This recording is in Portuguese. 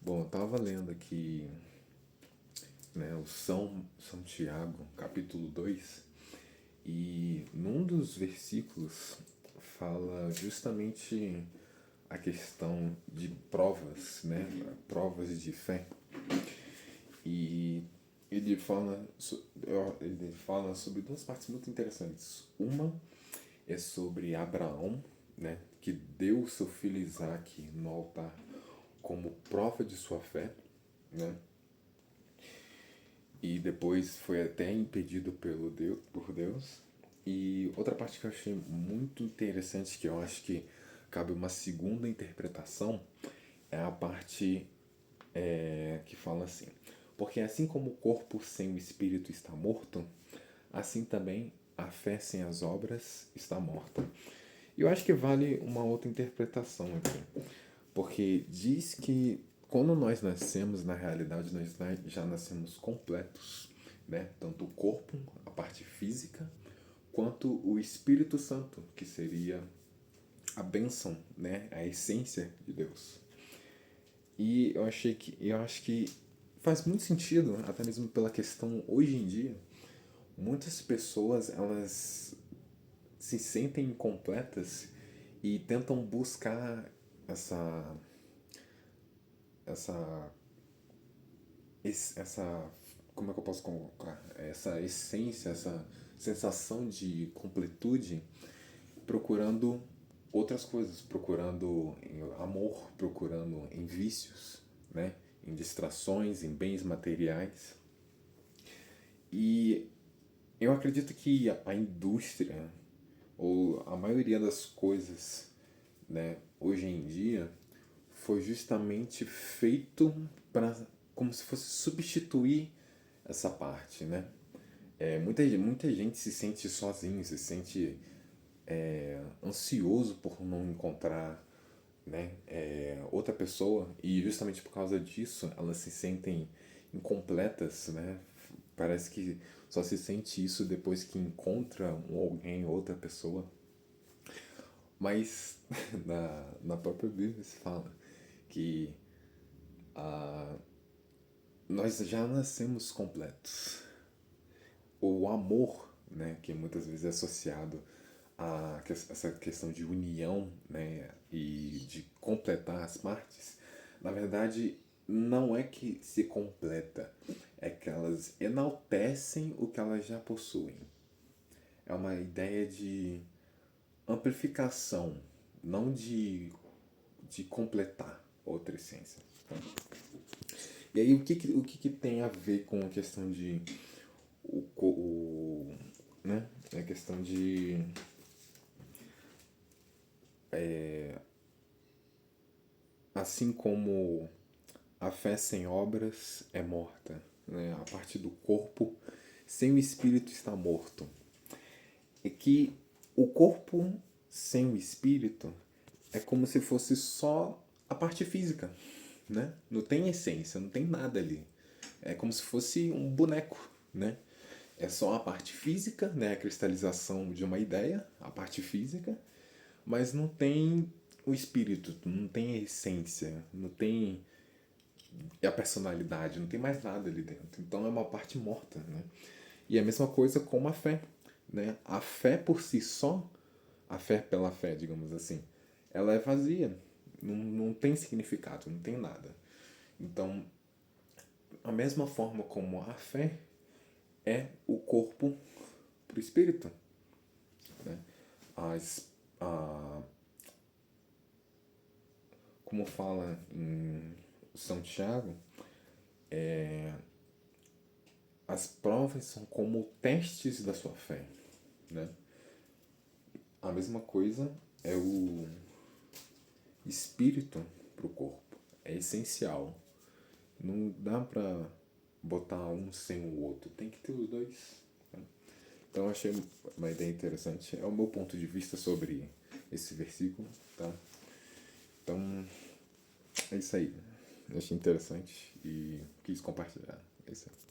Bom, eu estava lendo aqui, né, o São Tiago, capítulo 2, e num dos versículos fala justamente a questão de provas, né, provas de fé. E ele fala sobre duas partes muito interessantes. Uma é sobre Abraão, né, que deu seu filho Isaque no altar como prova de sua fé, né? E depois foi até impedido por Deus. E outra parte que eu achei muito interessante, que eu acho que cabe uma segunda interpretação, é a parte que fala assim: porque assim como o corpo sem o espírito está morto, assim também a fé sem as obras está morta. E eu acho que vale uma outra interpretação aqui. Porque diz que quando nós nascemos, na realidade, nós já nascemos completos, né? Tanto o corpo, a parte física, quanto o Espírito Santo, que seria a bênção, né? A essência de Deus. E eu acho que faz muito sentido, até mesmo pela questão hoje em dia, muitas pessoas elas se sentem incompletas e tentam buscar essa essa essa como é que eu posso colocar essa essência, essa sensação de completude procurando outras coisas, procurando em amor, procurando em vícios, né, em distrações, em bens materiais. E eu acredito que a indústria ou a maioria das coisas, né, hoje em dia foi justamente feito para como se fosse substituir essa parte, né? Muita gente se sente sozinho, se sente ansioso por não encontrar, né, outra pessoa, e justamente por causa disso elas se sentem incompletas, né? Parece que só se sente isso depois que encontra alguém, outra pessoa. Mas na própria Bíblia se fala que nós já nascemos completos. O amor, né, que muitas vezes é associado a essa questão de união, né, e de completar as partes, na verdade não é que se completa, é que elas enaltecem o que elas já possuem. É uma ideia de amplificação, não de completar outra essência. E aí o que tem a ver com a questão de né? A questão de assim como a fé sem obras é morta, né? A parte do corpo sem o espírito está morto. É que o corpo sem o espírito é como se fosse só a parte física, né? Não tem essência, não tem nada ali. É como se fosse um boneco, né? É só a parte física, né? A cristalização de uma ideia, a parte física, mas não tem o espírito, não tem a essência, não tem a personalidade, não tem mais nada ali dentro. Então é uma parte morta, né? E a mesma coisa com a fé, né? A fé por si só, a fé pela fé, digamos assim, ela é vazia, não tem significado, não tem nada. Então, a mesma forma como a fé é o corpo para o espírito, né? As, a, como fala em São Tiago, as provas são como testes da sua fé, né? A mesma coisa é o espírito para o corpo. É essencial. Não dá pra botar um sem o outro. Tem que ter os dois. Tá? Então eu achei uma ideia interessante. É o meu ponto de vista sobre esse versículo, tá? Então é isso aí. Eu achei interessante e quis compartilhar. É isso aí.